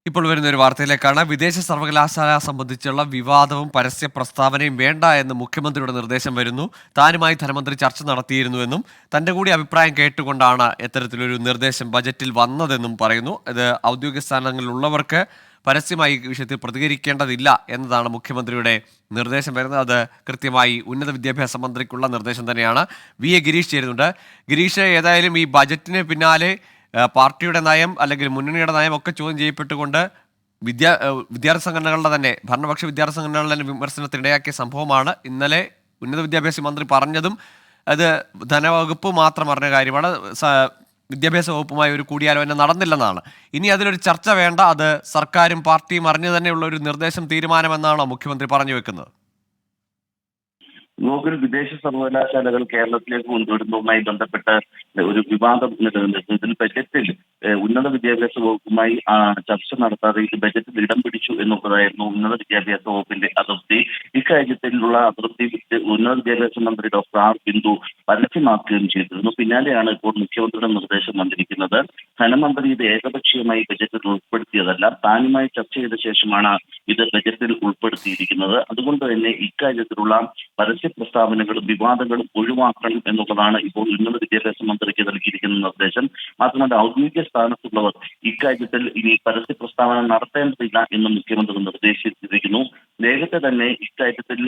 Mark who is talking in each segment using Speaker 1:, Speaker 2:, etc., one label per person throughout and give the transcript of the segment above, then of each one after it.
Speaker 1: ഇപ്പോൾ വരുന്ന ഒരു വാർത്തയിലേക്കാണ്. വിദേശ സർവകലാശാല സംബന്ധിച്ചുള്ള വിവാദവും പരസ്യ പ്രസ്താവനയും വേണ്ട എന്ന് മുഖ്യമന്ത്രിയുടെ നിർദ്ദേശം വരുന്നു. താനുമായി ധനമന്ത്രി ചർച്ച നടത്തിയിരുന്നുവെന്നും തന്റെ കൂടി അഭിപ്രായം കേട്ടുകൊണ്ടാണ് ഇത്തരത്തിലൊരു നിർദ്ദേശം ബജറ്റിൽ വന്നതെന്നും പറയുന്നു. ഇത് ഔദ്യോഗിക സ്ഥാനങ്ങളിലുള്ളവർക്ക് പരസ്യമായി ഈ വിഷയത്തിൽ പ്രതികരിക്കേണ്ടതില്ല എന്നതാണ് മുഖ്യമന്ത്രിയുടെ നിർദ്ദേശം വരുന്നത്. അത് കൃത്യമായി ഉന്നത വിദ്യാഭ്യാസ മന്ത്രിക്കുള്ള നിർദ്ദേശം തന്നെയാണ്. വി ഗിരീഷ് ചേരുന്നുണ്ട്. ഗിരീഷ്, ഏതായാലും ഈ ബജറ്റിന് പിന്നാലെ പാർട്ടിയുടെ നയം അല്ലെങ്കിൽ മുന്നണിയുടെ നയം ഒക്കെ ചോദ്യം ചെയ്യപ്പെട്ടുകൊണ്ട് വിദ്യാർത്ഥി സംഘടനകളുടെ തന്നെ ഭരണപക്ഷ വിദ്യാർത്ഥി സംഘടനകളുടെ തന്നെ വിമർശനത്തിനിടയാക്കിയ സംഭവമാണ് ഇന്നലെ ഉന്നത വിദ്യാഭ്യാസ മന്ത്രി പറഞ്ഞതും. അത് ധനവകുപ്പ് മാത്രം അറിഞ്ഞ കാര്യമാണ്. വിദ്യാഭ്യാസ വകുപ്പുമായി ഒരു കൂടിയാലോചന നടന്നില്ലെന്നാണ്. ഇനി അതിലൊരു ചർച്ച വേണ്ട, അത് സർക്കാരും പാർട്ടിയും അറിഞ്ഞു തന്നെയുള്ള ഒരു നിർദ്ദേശം തീരുമാനമെന്നാണോ മുഖ്യമന്ത്രി പറഞ്ഞു വെക്കുന്നത്?
Speaker 2: ഗോകുൽ, വിദേശ സർവകലാശാലകൾ കേരളത്തിലേക്ക് കൊണ്ടുവരുന്നതുമായി ബന്ധപ്പെട്ട് ഒരു വിവാദം നിലനിന്നിരുന്നു. ഇതിൽ ബജറ്റിൽ ഉന്നത വിദ്യാഭ്യാസ വകുപ്പുമായി ചർച്ച നടത്താതെ ഇത് ബജറ്റിൽ ഇടം പിടിച്ചു എന്നുള്ളതായിരുന്നു ഉന്നത വിദ്യാഭ്യാസ വകുപ്പിന്റെ അതൃപ്തി. ഇക്കാര്യത്തിലുള്ള അതൃപ്തി ഉന്നത വിദ്യാഭ്യാസ മന്ത്രി ഡോക്ടർ ആർ ബിന്ദു പരസ്യമാക്കുകയും ചെയ്തിരുന്നു. പിന്നാലെയാണ് ഇപ്പോൾ മുഖ്യമന്ത്രിയുടെ നിർദ്ദേശം വന്നിരിക്കുന്നത്. ധനമന്ത്രി ഇത് ഏകപക്ഷീയമായി ബജറ്റിൽ ഉൾപ്പെടുത്തിയതല്ല, താനുമായി ചർച്ച ചെയ്ത ശേഷമാണ് ഇത് ബജറ്റിൽ ഉൾപ്പെടുത്തിയിരിക്കുന്നത്. അതുകൊണ്ട് തന്നെ ഇക്കാര്യത്തിലുള്ള പരസ്യ പ്രസ്താവനകളും വിവാദങ്ങളും ഒഴിവാക്കണം എന്നുള്ളതാണ് ഇപ്പോൾ ഉന്നത വിദ്യാഭ്യാസ മന്ത്രിക്ക് നൽകിയിരിക്കുന്ന നിർദ്ദേശം. മാത്രമല്ല, ഔദ്യോഗിക സ്ഥാനത്തുള്ളവർ ഇക്കാര്യത്തിൽ ഇനി പരസ്യ പ്രസ്താവന നടത്തേണ്ടതില്ല എന്ന് മുഖ്യമന്ത്രി നിർദ്ദേശിച്ചിരിക്കുന്നു. നേരത്തെ തന്നെ ഇക്കാര്യത്തിൽ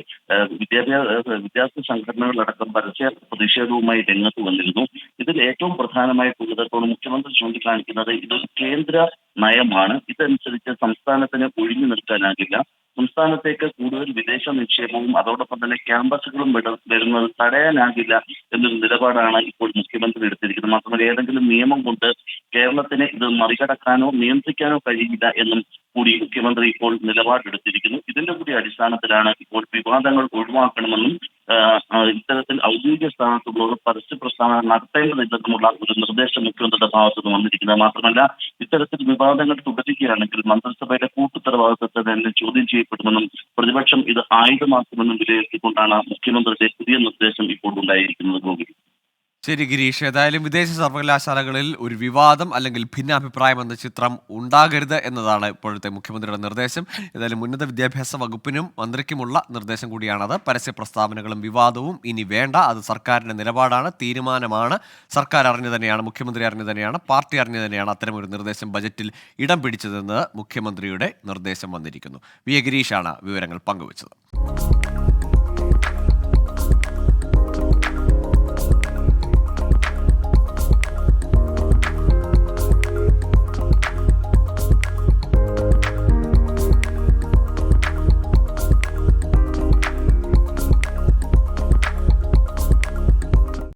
Speaker 2: വിദ്യാർത്ഥി സംഘടനകളടക്കം പരസ്യ പ്രതിഷേധവുമായി രംഗത്ത് വന്നിരുന്നു. ഇതിൽ ഏറ്റവും പ്രധാനമായിട്ടുള്ളത് മുഖ്യമന്ത്രി ചൂണ്ടിക്കാണിക്കുന്നത് ഇതൊരു കേന്ദ്ര നയമാണ്. ഇതനുസരിച്ച് സംസ്ഥാനത്തിന് ഒഴിഞ്ഞു നിൽക്കാനാകില്ല. സംസ്ഥാനത്തേക്ക് കൂടുതൽ വിദേശ നിക്ഷേപവും അതോടൊപ്പം തന്നെ ക്യാമ്പസുകളും വരുന്നത് തടയാനാകില്ല എന്നൊരു നിലപാടാണ് ഇപ്പോൾ മുഖ്യമന്ത്രി എടുത്തിരിക്കുന്നത്. മാത്രമല്ല, ഏതെങ്കിലും നിയമം കൊണ്ട് കേരളത്തിന് ഇത് മറികടക്കാനോ നിയന്ത്രിക്കാനോ കഴിയില്ല എന്നും കൂടി മുഖ്യമന്ത്രി ഇപ്പോൾ നിലപാടെടുത്തിരിക്കുന്നു. ഇതിന്റെ കൂടി അടിസ്ഥാനത്തിലാണ് ഇപ്പോൾ വിവാദങ്ങൾ ഒഴിവാക്കണമെന്നും ഇത്തരത്തിൽ ഔദ്യോഗിക സ്ഥാനത്തുള്ളവർ പരസ്യ പ്രസ്താവന നടത്തേണ്ടതില്ലെന്നുമുള്ള ഒരു നിർദ്ദേശം മുഖ്യമന്ത്രിയുടെ ഭാഗത്തുനിന്ന് വന്നിരിക്കുന്നത്. മാത്രമല്ല, ഇത്തരത്തിൽ വിവാദങ്ങൾ തുടരുകയാണെങ്കിൽ മന്ത്രിസഭയുടെ കൂട്ടുത്തരവാദിത്തത്തെ തന്നെ ചോദ്യം ചെയ്യപ്പെടുമെന്നും പ്രതിപക്ഷം ഇത് ആയുധമാക്കുമെന്നും വിലയിരുത്തിക്കൊണ്ടാണ് മുഖ്യമന്ത്രിയുടെ പുതിയ നിർദ്ദേശം ഇപ്പോൾ ഉണ്ടായിരിക്കുന്നത്. ഗോകുൽ,
Speaker 1: ശരി ഗിരീഷ്, ഏതായാലും വിദേശ സർവകലാശാലകളിൽ ഒരു വിവാദം അല്ലെങ്കിൽ ഭിന്നാഭിപ്രായം എന്ന ചിത്രം ഉണ്ടാകരുത് എന്നതാണ് ഇപ്പോഴത്തെ മുഖ്യമന്ത്രിയുടെ നിർദ്ദേശം. ഏതായാലും ഉന്നത വിദ്യാഭ്യാസ വകുപ്പിനും മന്ത്രിക്കുമുള്ള നിർദ്ദേശം കൂടിയാണത്. പരസ്യ പ്രസ്താവനകളും വിവാദവും ഇനി വേണ്ട, അത് സർക്കാരിൻ്റെ നിലപാടാണ്, തീരുമാനമാണ്. സർക്കാർ അറിഞ്ഞു തന്നെയാണ്, മുഖ്യമന്ത്രി അറിഞ്ഞു തന്നെയാണ്, പാർട്ടി അറിഞ്ഞു തന്നെയാണ് അത്തരമൊരു നിർദ്ദേശം ബജറ്റിൽ ഇടം പിടിച്ചതെന്ന് മുഖ്യമന്ത്രിയുടെ നിർദ്ദേശം വന്നിരിക്കുന്നു. വി ഗിരീഷാണ് വിവരങ്ങൾ പങ്കുവച്ചത്.